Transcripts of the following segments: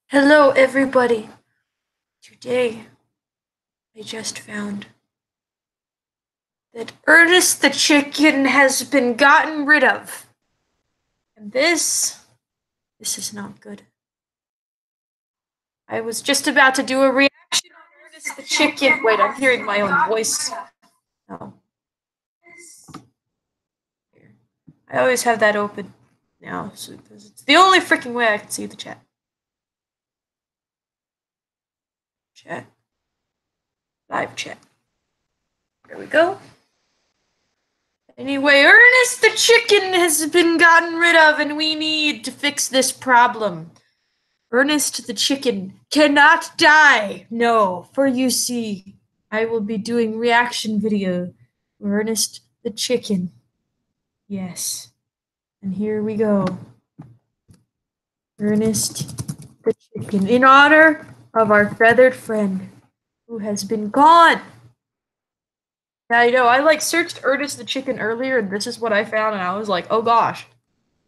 Hello, everybody. Today, I just found that Ernest the chicken has been gotten rid of. And this is not good. I was just about to do a reaction on Ernest the chicken. Wait, I'm hearing my own voice. Oh, I always have that open now, so it's the only freaking way I can see the chat. Chat. Live chat. There we go. Anyway, Ernest the chicken has been gotten rid of, and we need to fix this problem. Ernest the chicken cannot die. No, for you see, I will be doing reaction video for Ernest the chicken. Yes. And here we go. Ernest the chicken. In honor of our feathered friend who has been gone. Yeah, I know. I searched Ernest the chicken earlier and this is what I found and I was like, oh gosh.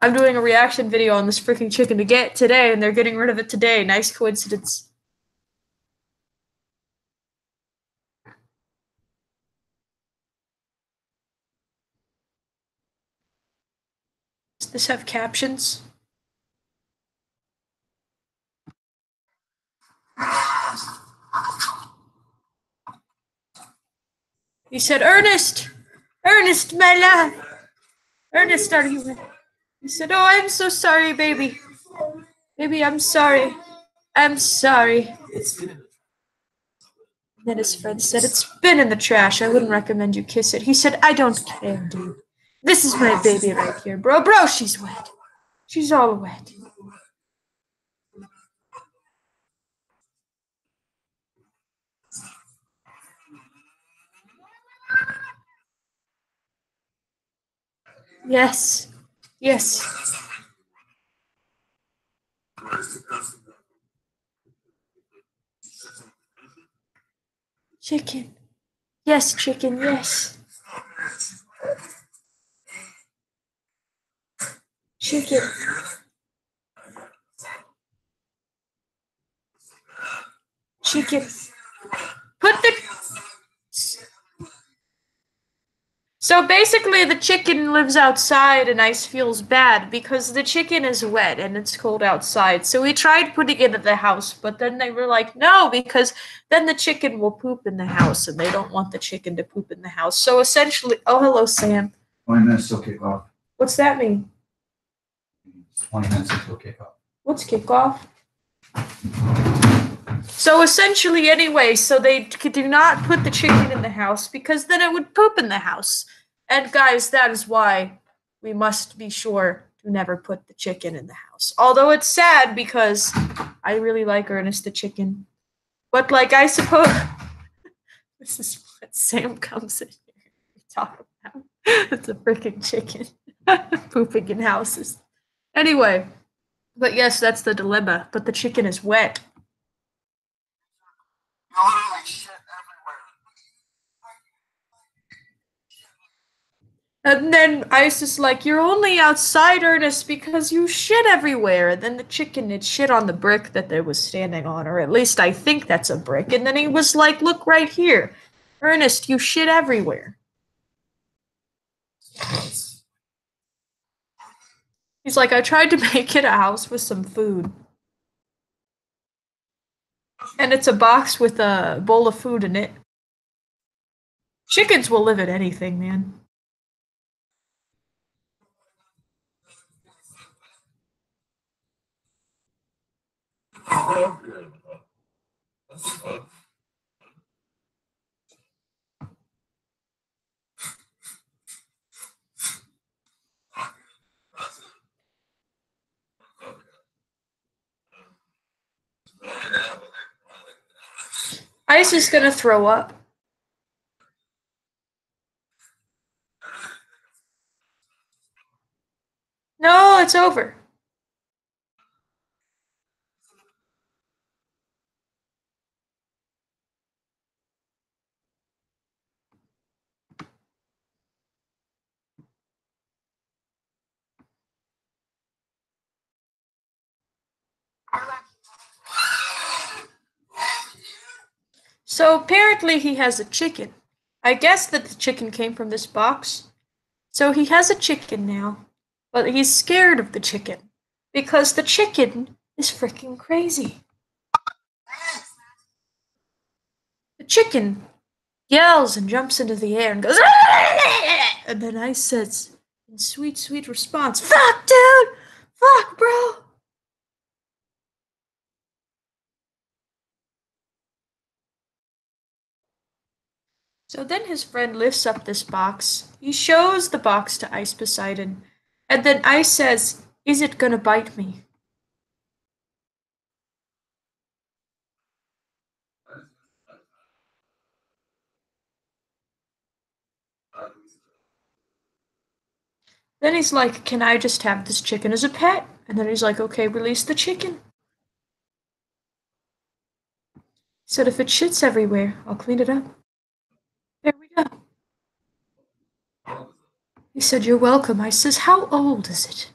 I'm doing a reaction video on this freaking chicken to get today and they're getting rid of it today. Nice coincidence. Does this have captions? He said, Ernest! Ernest, my love! Ernest, are you... He said, oh, I'm so sorry, baby. Baby, I'm sorry. I'm sorry. Then his friend said, it's been in the trash. I wouldn't recommend you kiss it. He said, I don't care, dude. This is my baby right here, bro. Bro, she's wet. She's all wet. Yes. Yes. Chicken. Yes, chicken, yes. Chicken. Chicken. Put the... So basically, the chicken lives outside and Ice feels bad because the chicken is wet and it's cold outside. So we tried putting it in the house, but then they were like, no, because then the chicken will poop in the house and they don't want the chicken to poop in the house. So essentially, oh, hello, Sam. 20 minutes till kickoff. What's that mean? 20 minutes until kickoff. What's kickoff? So essentially, anyway, so they do not put the chicken in the house because then it would poop in the house. And guys, that is why we must be sure to never put the chicken in the house. Although it's sad because I really like Ernest the chicken. But I suppose this is what Sam comes in here to talk about. It's a freaking chicken pooping in houses. Anyway, but yes, that's the dilemma. But the chicken is wet. And then Ice is like, you're only outside, Ernest, because you shit everywhere. And then the chicken had shit on the brick that they was standing on, or at least I think that's a brick. And then he was like, look right here. Ernest, you shit everywhere. He's like, I tried to make it a house with some food. And it's a box with a bowl of food in it. Chickens will live in anything, man. Ice is gonna throw up. No, it's over. So apparently he has a chicken. I guess that the chicken came from this box. So he has a chicken now, but he's scared of the chicken because the chicken is freaking crazy. The chicken yells and jumps into the air and goes, and then Ice says, in sweet, sweet response, fuck, dude! Fuck, bro! So then his friend lifts up this box. He shows the box to Ice Poseidon. And then Ice says, is it gonna bite me? Then he's like, can I just have this chicken as a pet? And then he's like, okay, release the chicken. He said, if it shits everywhere, I'll clean it up. There we go. He said, you're welcome. I says, how old is it?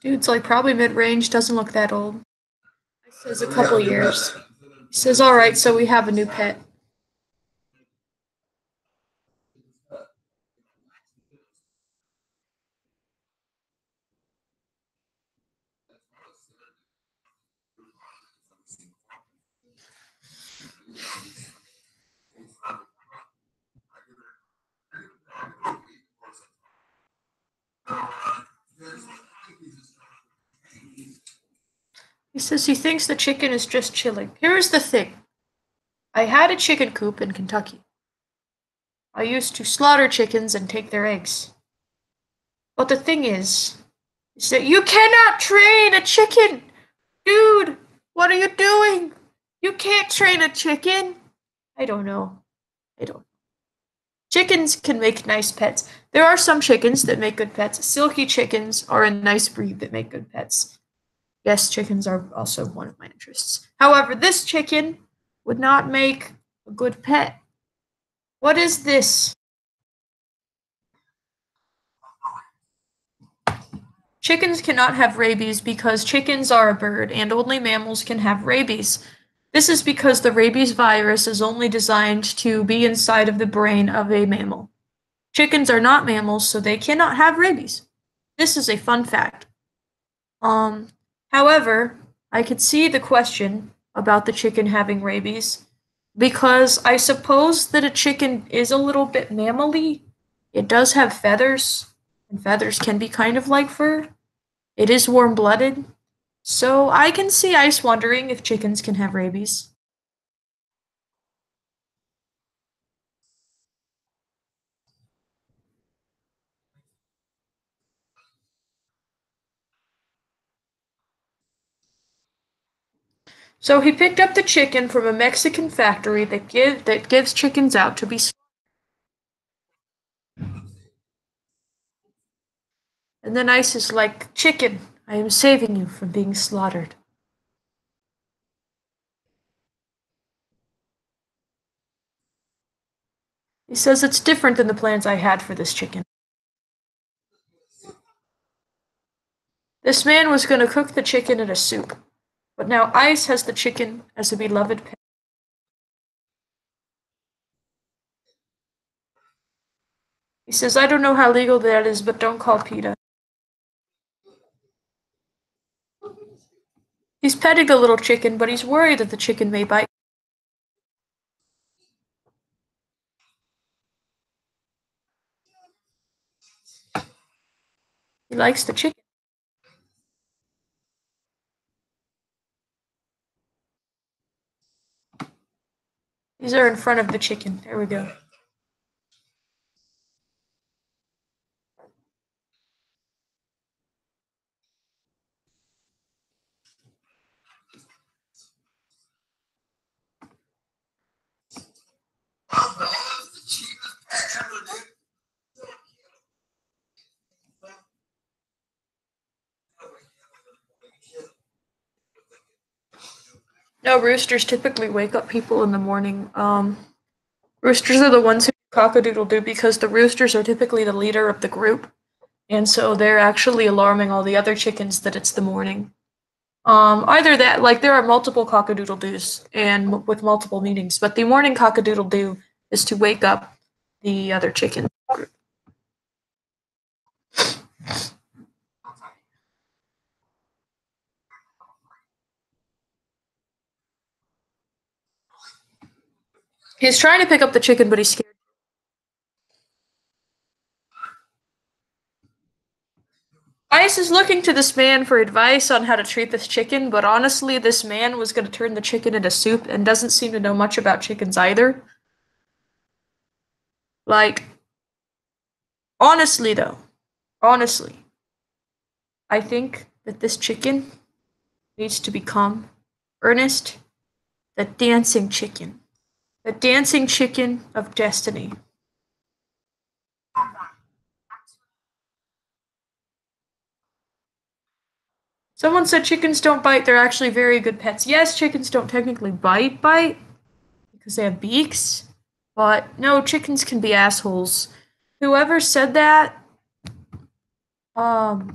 Dude's like, probably mid-range, doesn't look that old. I says, a couple years. He says, alright, so we have a new pet. He says he thinks the chicken is just chilling. Here's the thing. I had a chicken coop in Kentucky. I used to slaughter chickens and take their eggs. But the thing is that you cannot train a chicken! Dude, what are you doing? You can't train a chicken! I don't know. Chickens can make nice pets. There are some chickens that make good pets. Silky chickens are a nice breed that make good pets. Yes, chickens are also one of my interests. However, this chicken would not make a good pet. What is this? Chickens cannot have rabies because chickens are a bird and only mammals can have rabies. This is because the rabies virus is only designed to be inside of the brain of a mammal. Chickens are not mammals, so they cannot have rabies. This is a fun fact. However, I could see the question about the chicken having rabies because I suppose that a chicken is a little bit mammally. It does have feathers, and feathers can be kind of like fur. It is warm blooded. So I can see Ice wondering if chickens can have rabies. So he picked up the chicken from a Mexican factory that gives chickens out to be. And then Ice is like, chicken, I am saving you from being slaughtered. He says it's different than the plans I had for this chicken. This man was going to cook the chicken in a soup, but now Ice has the chicken as a beloved pet. He says, I don't know how legal that is, but don't call PETA. He's petting the little chicken, but he's worried that the chicken may bite. He likes the chicken. These are in front of the chicken. There we go. No, roosters typically wake up people in the morning. Roosters are the ones who cock-a-doodle-doo because the roosters are typically the leader of the group. And so they're actually alarming all the other chickens that it's the morning. Either that, like there are multiple cockadoodle-doos and with multiple meanings, but the morning cockadoodle-doo is to wake up the other chicken. He's trying to pick up the chicken, but he's scared. Ice is looking to this man for advice on how to treat this chicken, but honestly, this man was going to turn the chicken into soup and doesn't seem to know much about chickens either. Like, honestly, though, honestly, I think that this chicken needs to become Ernest, the dancing chicken. The dancing chicken of destiny. Someone said chickens don't bite, they're actually very good pets. Yes, chickens don't technically bite, because they have beaks, but no, chickens can be assholes. Whoever said that, um,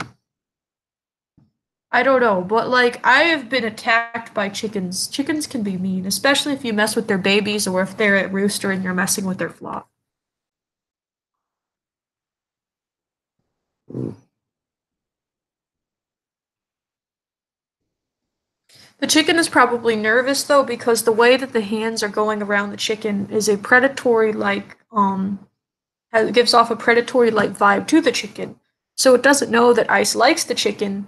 I don't know, but like I have been attacked by chickens. Chickens can be mean, especially if you mess with their babies or if they're at rooster and you're messing with their flock. The chicken is probably nervous though because the way that the hands are going around the chicken is a predatory like gives off a predatory like vibe to the chicken. So it doesn't know that Ice likes the chicken.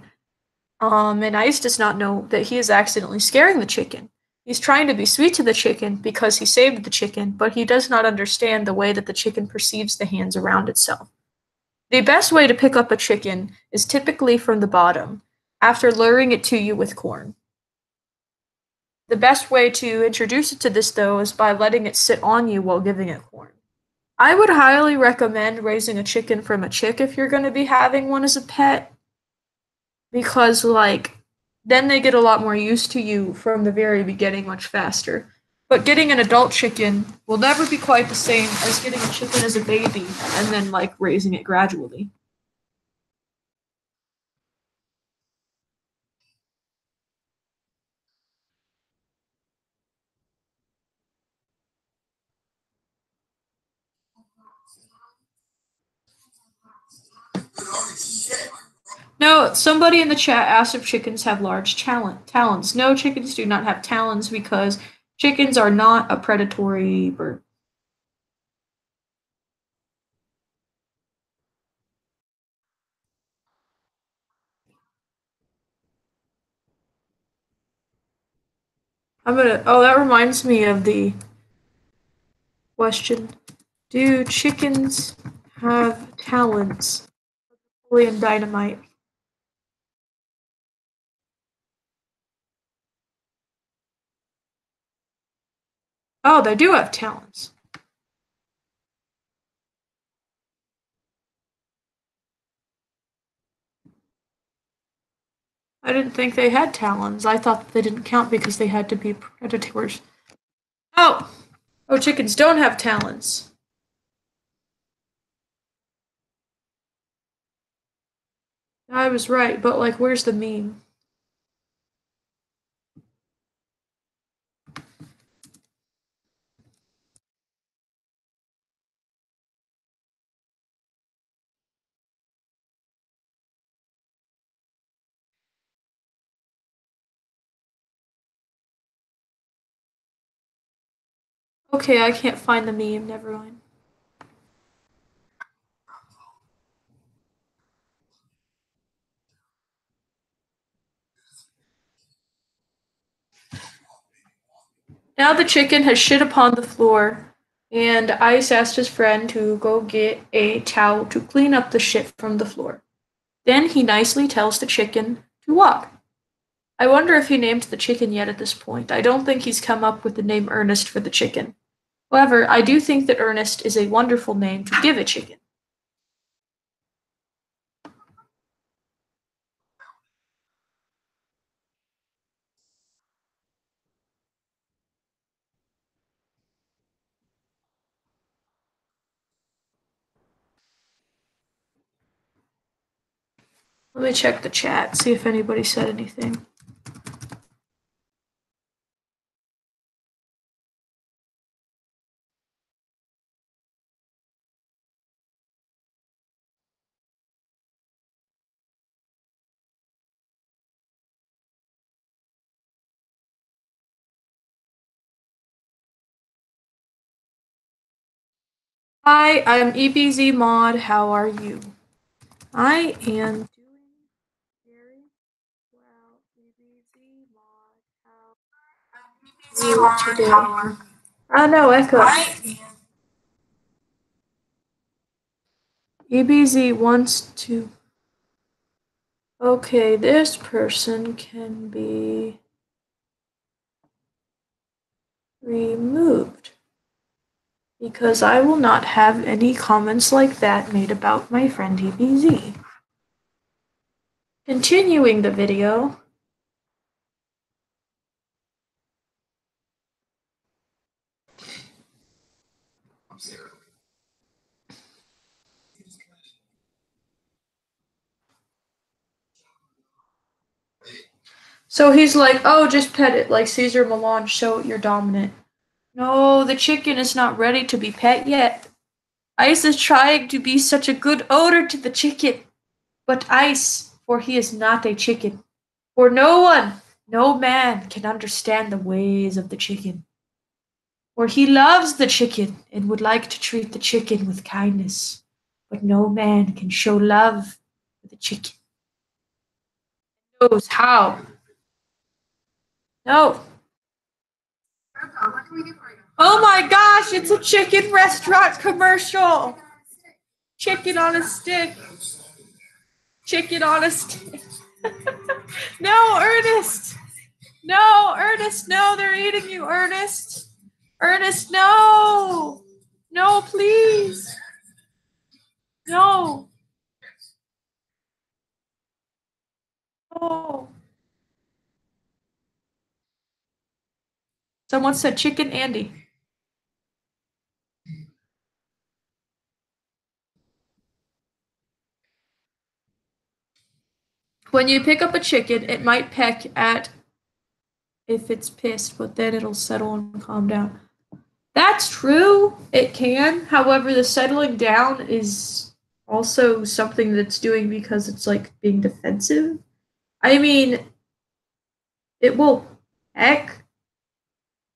And Ice does not know that he is accidentally scaring the chicken. He's trying to be sweet to the chicken because he saved the chicken, but he does not understand the way that the chicken perceives the hands around itself. The best way to pick up a chicken is typically from the bottom, after luring it to you with corn. The best way to introduce it to this, though, is by letting it sit on you while giving it corn. I would highly recommend raising a chicken from a chick if you're going to be having one as a pet, because, like, then they get a lot more used to you from the very beginning much faster. But getting an adult chicken will never be quite the same as getting a chicken as a baby and then, like, raising it gradually. No, somebody in the chat asked if chickens have large talons. No, chickens do not have talons because chickens are not a predatory bird. Oh, that reminds me of the question. Do chickens have talons? Napoleon Dynamite. Oh, they do have talons. I didn't think they had talons. I thought that they didn't count because they had to be predators. Oh! Oh, chickens don't have talons. I was right, but like, where's the meme? Okay, I can't find the meme. Never mind. Now the chicken has shit upon the floor, and Ice asked his friend to go get a towel to clean up the shit from the floor. Then he nicely tells the chicken to walk. I wonder if he named the chicken yet at this point. I don't think he's come up with the name Ernest for the chicken. However, I do think that Ernest is a wonderful name to give a chicken. Let me check the chat, see if anybody said anything. Hi, I'm EBZ Mod. How are you? I am doing very well. EBZ Mod. How are you today? Oh no, Echo. EBZ wants to. Okay, this person can be removed because I will not have any comments like that made about my friend EBZ. Continuing the video. So he's like, oh, just pet it, like Caesar Milan, show you're dominant. No, the chicken is not ready to be pet yet. Ice is trying to be such a good odor to the chicken. But Ice, for he is not a chicken. For no one, no man can understand the ways of the chicken. For he loves the chicken and would like to treat the chicken with kindness. But no man can show love to the chicken. Knows how. No. Oh my gosh, it's a chicken restaurant commercial. Chicken on a stick. Chicken on a stick. No, Ernest. No, Ernest, no, they're eating you, Ernest. Ernest, no. No, please. No. No. Someone said Chicken Andy. When you pick up a chicken, it might peck at if it's pissed, but then it'll settle and calm down. That's true. It can. However, the settling down is also something that's doing because it's like being defensive. I mean, it will peck,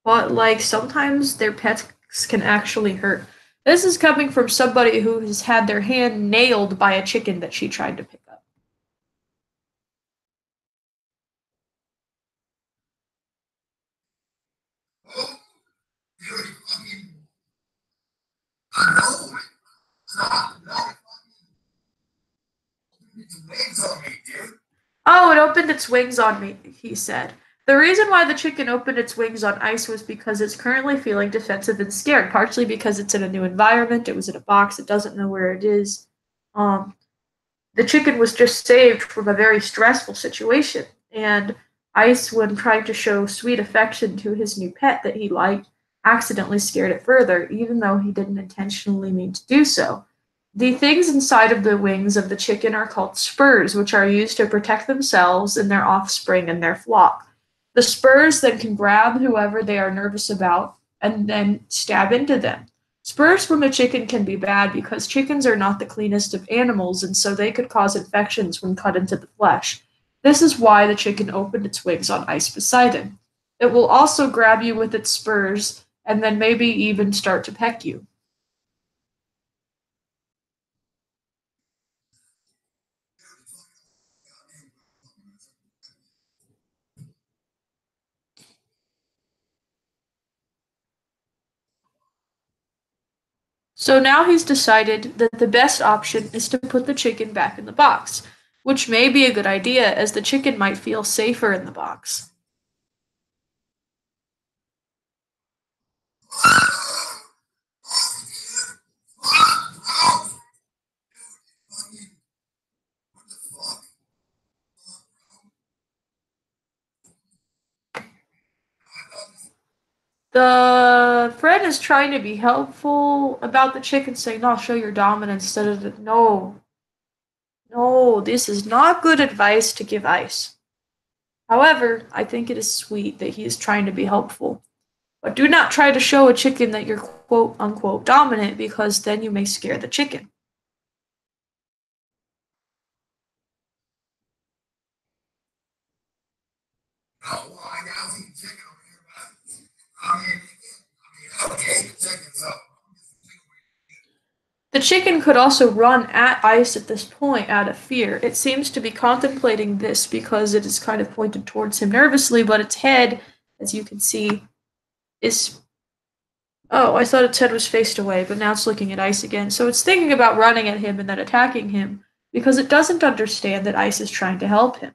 but like sometimes their pets can actually hurt. This is coming from somebody who has had their hand nailed by a chicken that she tried to pick up. Oh, it opened its wings on me, he said. The reason why the chicken opened its wings on Ice was because it's currently feeling defensive and scared, partially because it's in a new environment, it was in a box, it doesn't know where it is. Um, the chicken was just saved from a very stressful situation, and Ice, when trying to show sweet affection to his new pet that he liked, accidentally scared it further, even though he didn't intentionally mean to do so. The things inside of the wings of the chicken are called spurs, which are used to protect themselves and their offspring and their flock. The spurs then can grab whoever they are nervous about and then stab into them. Spurs from a chicken can be bad because chickens are not the cleanest of animals, and so they could cause infections when cut into the flesh. This is why the chicken opened its wings on Ice beside him. It will also grab you with its spurs and then maybe even start to peck you. So now he's decided that the best option is to put the chicken back in the box, which may be a good idea as the chicken might feel safer in the box. The friend is trying to be helpful about the chicken, saying, no, show your dominance instead of the, no, no, this is not good advice to give Ice. However, I think it is sweet that he is trying to be helpful. But do not try to show a chicken that you're quote unquote dominant because then you may scare the chicken. The chicken could also run at Ice at this point out of fear. It seems to be contemplating this because it is kind of pointed towards him nervously, but its head, as you can see, is. Oh, I thought its head was faced away, but now it's looking at Ice again. So it's thinking about running at him and then attacking him because it doesn't understand that Ice is trying to help him.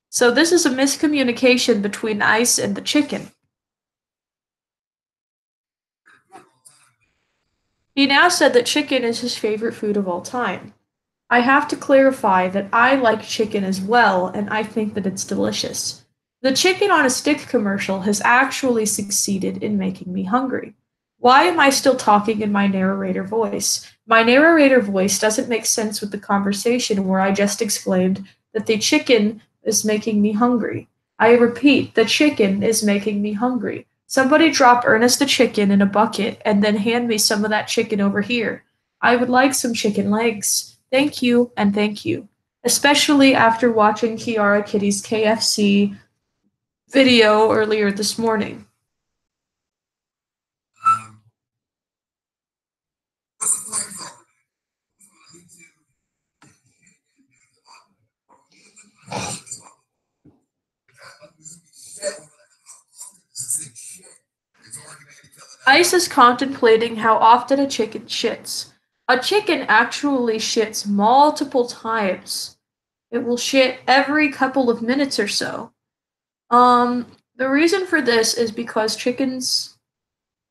So this is a miscommunication between Ice and the chicken. He now said that chicken is his favorite food of all time. I have to clarify that I like chicken as well, and I think that it's delicious. The chicken on a stick commercial has actually succeeded in making me hungry. Why am I still talking in my narrator voice? My narrator voice doesn't make sense with the conversation where I just exclaimed that the chicken is making me hungry. I repeat, the chicken is making me hungry. Somebody drop Ernest the chicken in a bucket and then hand me some of that chicken over here. I would like some chicken legs. Thank you and thank you. Especially after watching Kiara Kitty's KFC video earlier this morning. Ice is contemplating how often a chicken shits. A chicken actually shits multiple times. It will shit every couple of minutes or so. The reason for this is because chickens,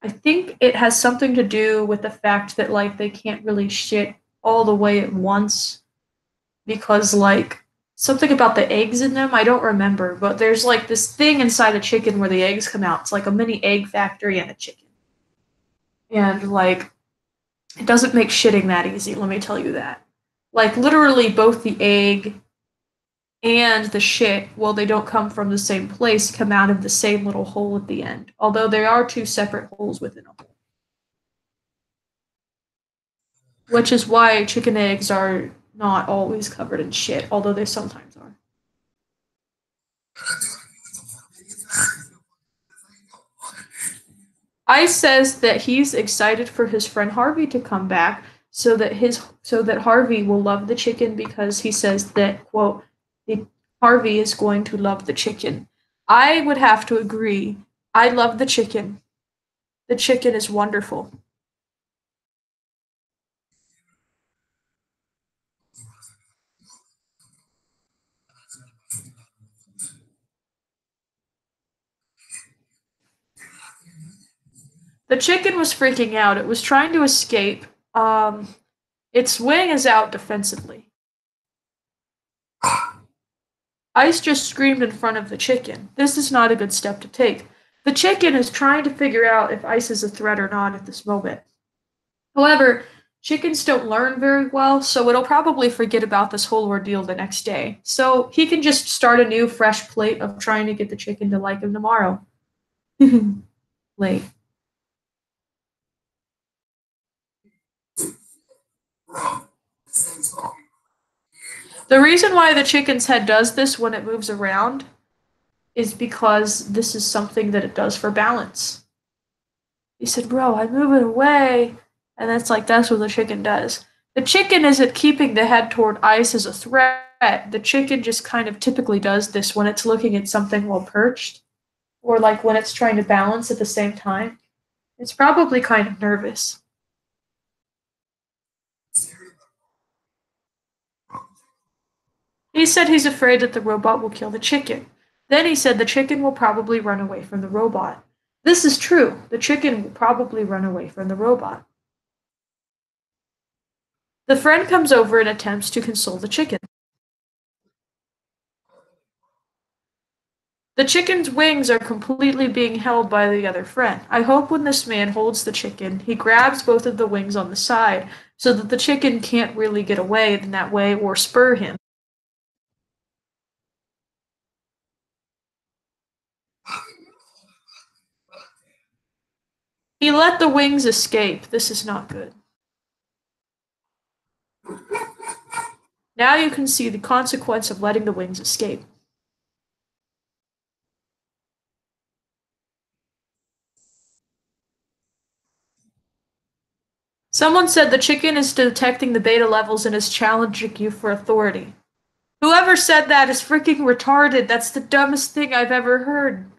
I think it has something to do with the fact that like they can't really shit all the way at once because like something about the eggs in them, I don't remember, but there's like this thing inside a chicken where the eggs come out. It's like a mini egg factory in a chicken. And like it doesn't make shitting that easy, let me tell you that. Like literally both the egg and the shit, well, they don't come from the same place, come out of the same little hole at the end. Although there are two separate holes within a hole. Which is why chicken eggs are not always covered in shit, although they sometimes are. Ice says that he's excited for his friend Harvey to come back so that Harvey will love the chicken because he says that quote Harvey is going to love the chicken. I would have to agree. I love the chicken. The chicken is wonderful. The chicken was freaking out. It was trying to escape. Its wing is out defensively. Ice just screamed in front of the chicken. This is not a good step to take. The chicken is trying to figure out if Ice is a threat or not at this moment. However, chickens don't learn very well, so it'll probably forget about this whole ordeal the next day. So he can just start a new, fresh plate of trying to get the chicken to like him tomorrow. Late. The reason why the chicken's head does this when it moves around is because this is something that it does for balance. He said, Bro, I move it away. And that's like, that's what the chicken does. The chicken isn't keeping the head toward Ice as a threat. The chicken just kind of typically does this when it's looking at something while perched, or like when it's trying to balance at the same time. It's probably kind of nervous. He said he's afraid that the robot will kill the chicken. Then he said the chicken will probably run away from the robot. This is true. The chicken will probably run away from the robot. The friend comes over and attempts to console the chicken. The chicken's wings are completely being held by the other friend. I hope when this man holds the chicken, he grabs both of the wings on the side so that the chicken can't really get away in that way or spur him. He let the wings escape. This is not good. Now you can see the consequence of letting the wings escape. Someone said the chicken is detecting the beta levels and is challenging you for authority. Whoever said that is freaking retarded. That's the dumbest thing I've ever heard.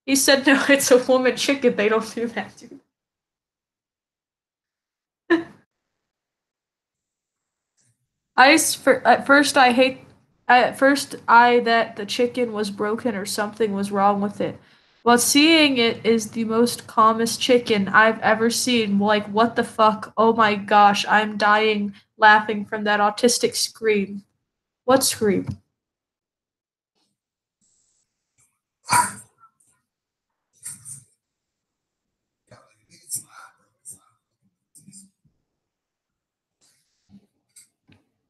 He said, no, it's a woman chicken. They don't do that, dude. At first I that the chicken was broken or something was wrong with it. But seeing it is the most calmest chicken I've ever seen. Like, what the fuck? Oh my gosh, I'm dying laughing from that autistic scream. What scream?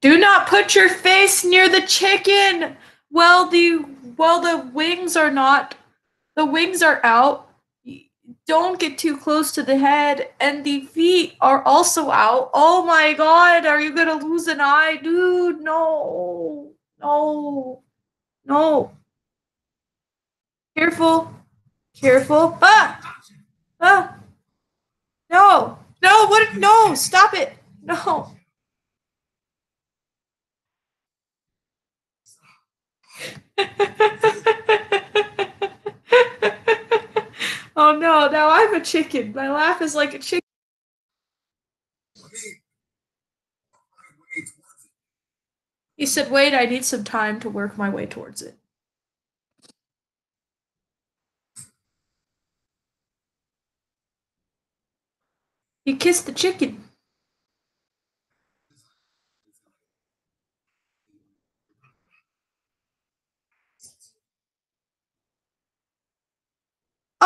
Do not put your face near the chicken. Well, the wings are not. The wings are out. Don't get too close to the head, and the feet are also out. Oh my god, are you gonna lose an eye, dude? No, no, no. Careful, careful. Ah, no, no. What? No, stop it. No. Oh no, now I'm a chicken. My laugh is like a chicken. He said, wait, I need some time to work my way towards it. He kissed the chicken.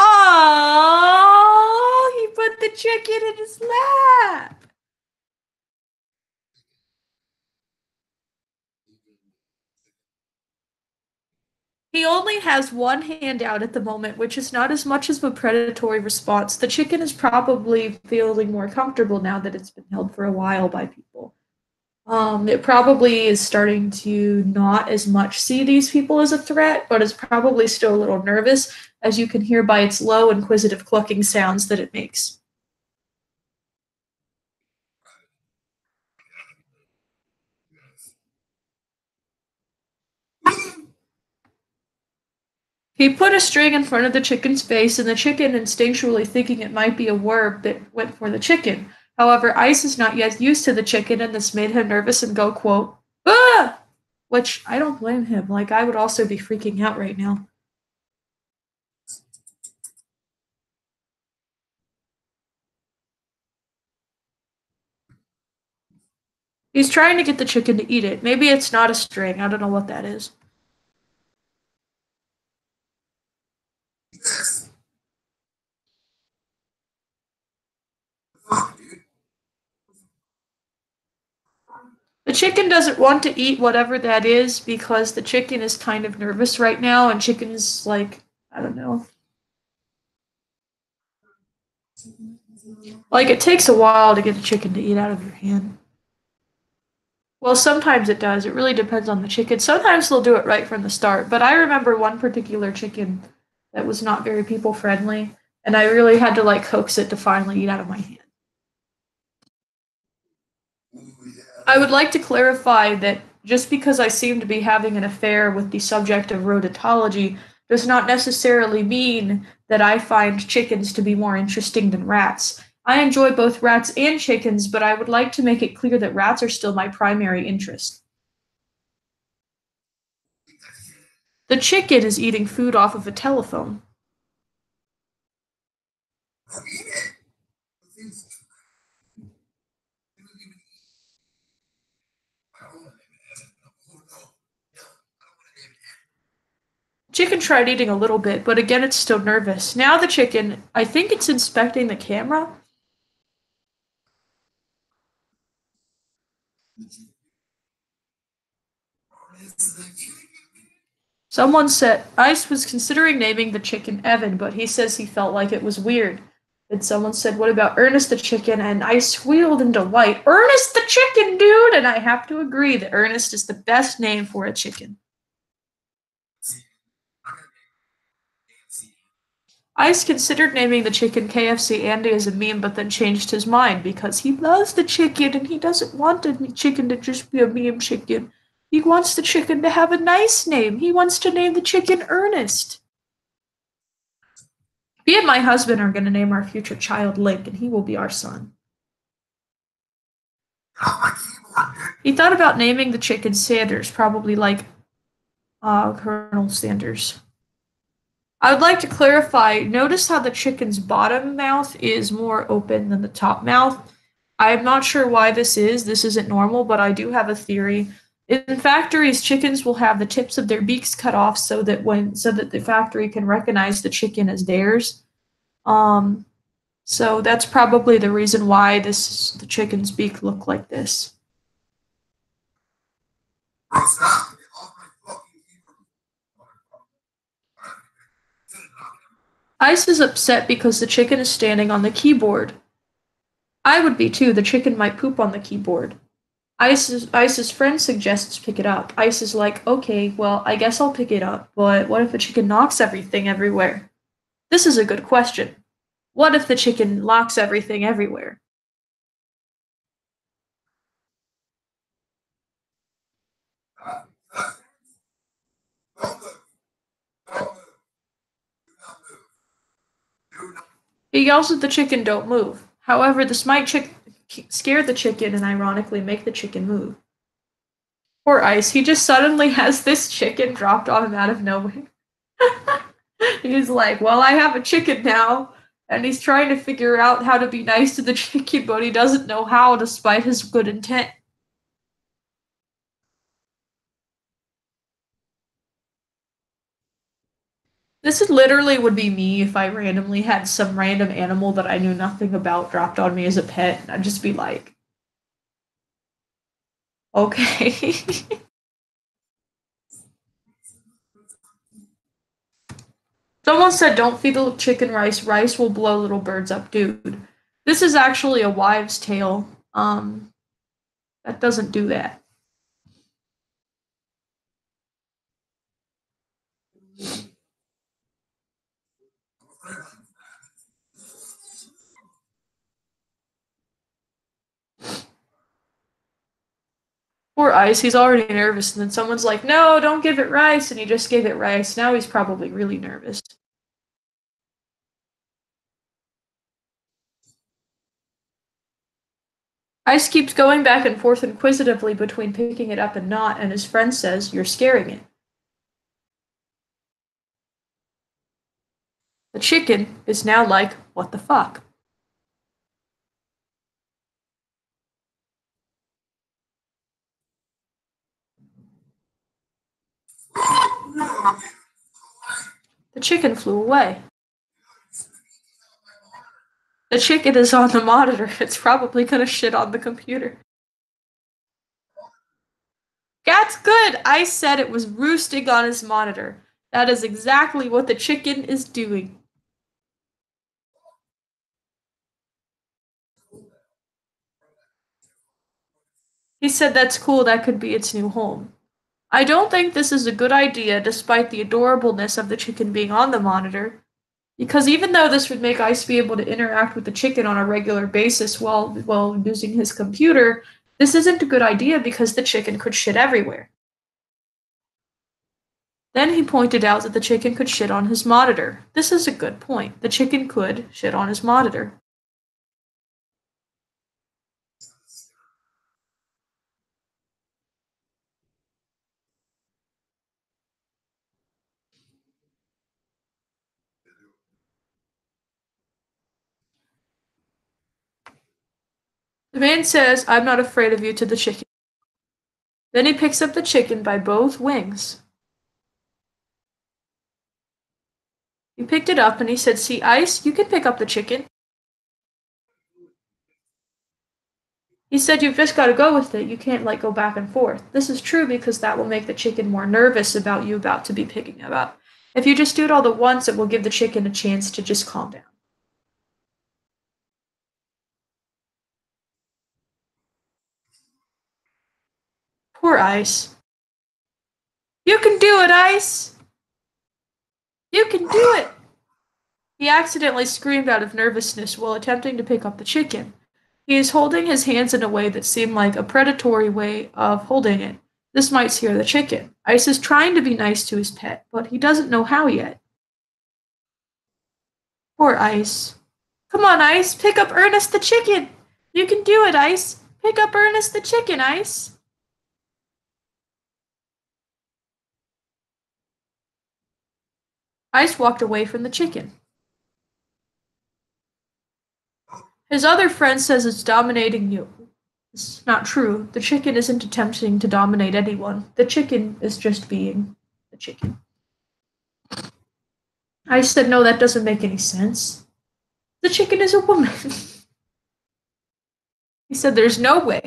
Oh, he put the chicken in his lap. He only has one hand out at the moment, which is not as much as a predatory response. The chicken is probably feeling more comfortable now that it's been held for a while by people. It probably is starting to not as much see these people as a threat, but it's probably still a little nervous, as you can hear by its low, inquisitive clucking sounds that it makes. He put a string in front of the chicken's face, and the chicken, instinctually thinking it might be a worm, went for the chicken. However, Ice is not yet used to the chicken, and this made him nervous and go, quote, ah! Which I don't blame him. Like, I would also be freaking out right now. He's trying to get the chicken to eat it. Maybe it's not a string. I don't know what that is. The chicken doesn't want to eat whatever that is because the chicken is kind of nervous right now, and chicken's like, I don't know. Like, it takes a while to get a chicken to eat out of your hand. Well, sometimes it does. It really depends on the chicken. Sometimes they'll do it right from the start. But I remember one particular chicken that was not very people friendly, and I really had to like coax it to finally eat out of my hand. I would like to clarify that just because I seem to be having an affair with the subject of rodentology does not necessarily mean that I find chickens to be more interesting than rats. I enjoy both rats and chickens, but I would like to make it clear that rats are still my primary interest. The chicken is eating food off of a telephone. Chicken tried eating a little bit, but again it's still nervous. Now the chicken, I think it's inspecting the camera. Someone said Ice was considering naming the chicken Evan, but he says he felt like it was weird. And someone said, what about Ernest the chicken? And I squealed in delight. Ernest the chicken, dude! And I have to agree that Ernest is the best name for a chicken. Ice considered naming the chicken KFC Andy as a meme, but then changed his mind because he loves the chicken and he doesn't want the chicken to just be a meme chicken. He wants the chicken to have a nice name. He wants to name the chicken Ernest. Me and my husband are going to name our future child Link, and he will be our son. He thought about naming the chicken Sanders, probably like Colonel Sanders. I would like to clarify, notice how the chicken's bottom mouth is more open than the top mouth. I'm not sure why this is. This isn't normal, but I do have a theory. In factories, chickens will have the tips of their beaks cut off so that the factory can recognize the chicken as theirs. So that's probably the reason why the chicken's beak look like this. Ice is upset because the chicken is standing on the keyboard. I would be too. The chicken might poop on the keyboard. Ice's friend suggests pick it up. Ice is like, okay, well, I guess I'll pick it up, but what if the chicken knocks everything everywhere? This is a good question. What if the chicken knocks everything everywhere? He yells at the chicken, don't move. However, this might scare the chicken and ironically make the chicken move. Poor Ice, he just suddenly has this chicken dropped on him out of nowhere. He's like, well, I have a chicken now. And he's trying to figure out how to be nice to the chicken, but he doesn't know how despite his good intent. This literally would be me if I randomly had some random animal that I knew nothing about dropped on me as a pet. And I'd just be like, okay. Someone said, don't feed the chicken rice. Rice will blow little birds up. Dude, this is actually a wives' tale. That doesn't do that. Poor Ice, he's already nervous, and then someone's like, no, don't give it rice, and he just gave it rice. Now he's probably really nervous. Ice keeps going back and forth inquisitively between picking it up and not, and his friend says, you're scaring it. The chicken is now like, what the fuck? The chicken flew away. The chicken is on the monitor. It's probably gonna shit on the computer. That's good! I said it was roosting on his monitor. That is exactly what the chicken is doing. He said that's cool, that could be its new home. I don't think this is a good idea despite the adorableness of the chicken being on the monitor. Because even though this would make Ice be able to interact with the chicken on a regular basis while using his computer, this isn't a good idea because the chicken could shit everywhere. Then he pointed out that the chicken could shit on his monitor. This is a good point. The chicken could shit on his monitor. The man says, I'm not afraid of you to the chicken. Then he picks up the chicken by both wings. He picked it up and he said, see, Ice, you can pick up the chicken. He said, you've just got to go with it. You can't, like, go back and forth. This is true because that will make the chicken more nervous about you about to be picking it up. If you just do it all at once, it will give the chicken a chance to just calm down. Poor Ice. You can do it, Ice! You can do it! He accidentally screamed out of nervousness while attempting to pick up the chicken. He is holding his hands in a way that seemed like a predatory way of holding it. This might scare the chicken. Ice is trying to be nice to his pet, but he doesn't know how yet. Poor Ice. Come on, Ice, pick up Ernest the chicken. You can do it, Ice. Pick up Ernest the chicken, Ice. Ice walked away from the chicken. His other friend says it's dominating you. It's not true. The chicken isn't attempting to dominate anyone. The chicken is just being the chicken. I said, no, that doesn't make any sense. The chicken is a woman. He said, there's no way.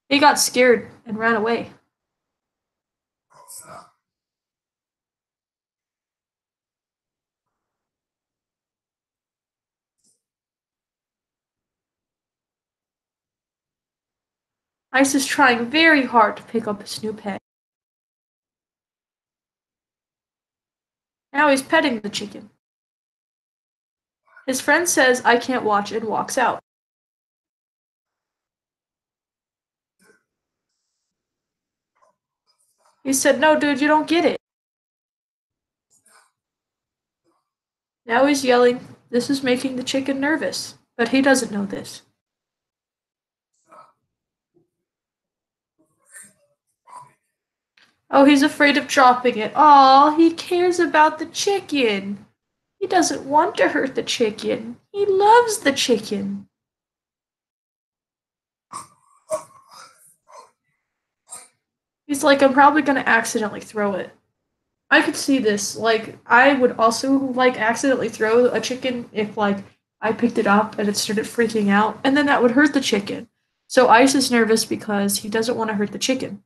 He got scared and ran away. Ice is trying very hard to pick up his new pet. Now he's petting the chicken. His friend says, I can't watch, and walks out. He said, no, dude, you don't get it. Now he's yelling, this is making the chicken nervous, but he doesn't know this. Oh, he's afraid of dropping it. Aw, he cares about the chicken. He doesn't want to hurt the chicken. He loves the chicken. He's like, I'm probably gonna accidentally throw it. I could see this. Like, I would also, like, accidentally throw a chicken if, like, I picked it up and it started freaking out, and then that would hurt the chicken. So Ice is nervous because he doesn't want to hurt the chicken.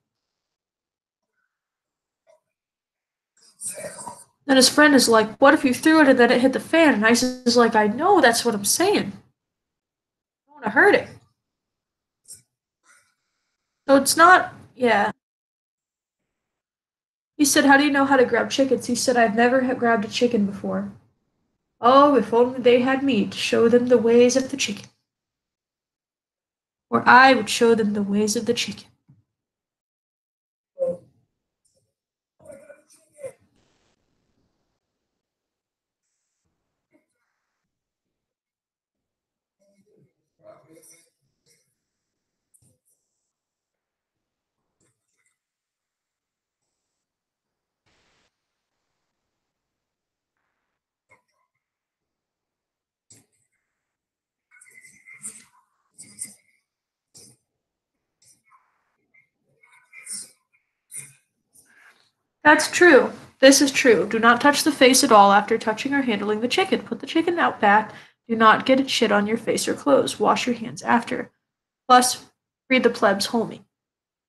Then his friend is like, what if you threw it and then it hit the fan? And Ice is like, I know, that's what I'm saying. I don't want to hurt it. So it's not, yeah. He said, how do you know how to grab chickens? He said, I've never grabbed a chicken before. Oh, if only they had me to show them the ways of the chicken. Or I would show them the ways of the chicken. That's true. This is true. Do not touch the face at all after touching or handling the chicken. Put the chicken out back. Do not get it shit on your face or clothes. Wash your hands after. Plus, read the plebs, homie.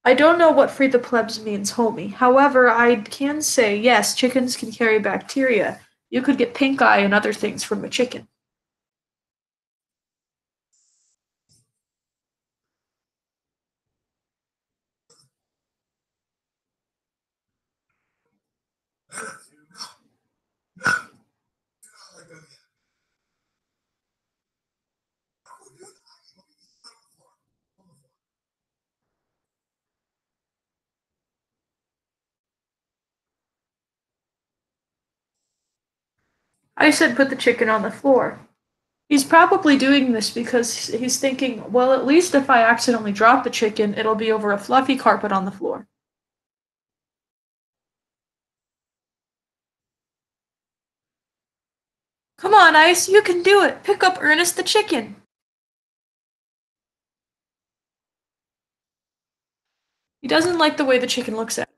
I don't know what free the plebs means, homie. However, I can say yes, chickens can carry bacteria. You could get pink eye and other things from a chicken. I said put the chicken on the floor. He's probably doing this because he's thinking, well, at least if I accidentally drop the chicken, it'll be over a fluffy carpet on the floor. Come on, Ice, you can do it. Pick up Ernest the chicken. He doesn't like the way the chicken looks at him.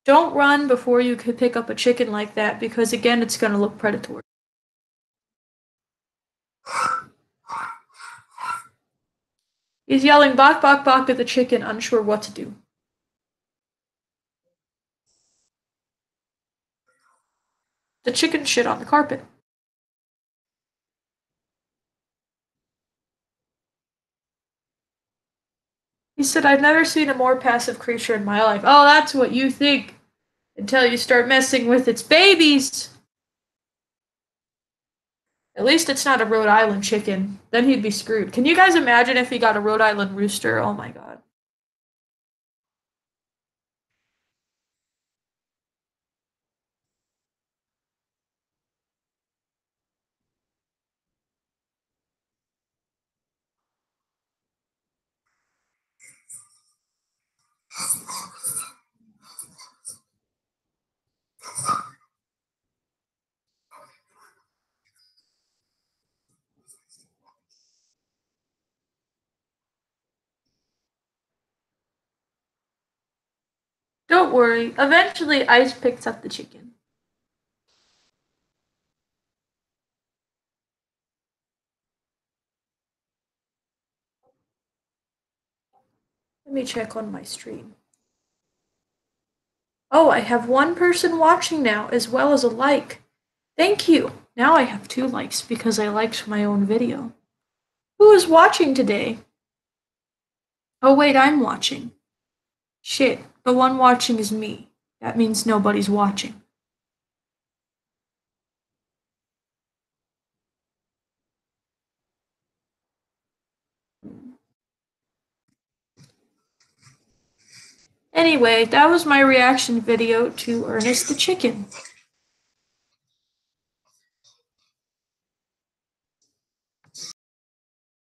Don't run before you could pick up a chicken like that because, again, it's going to look predatory. He's yelling bok bok bok at the chicken, unsure what to do. The chicken shit on the carpet. He said, I've never seen a more passive creature in my life. Oh, that's what you think until you start messing with its babies. At least it's not a Rhode Island chicken. Then he'd be screwed. Can you guys imagine if he got a Rhode Island rooster? Oh my god. Don't worry. Eventually, Ice picks up the chicken. Let me check on my stream. Oh, I have one person watching now, as well as a like. Thank you. Now I have 2 likes because I liked my own video. Who is watching today? Oh, wait, I'm watching. Shit, the one watching is me. That means nobody's watching. Anyway, that was my reaction video to Ernest the Chicken.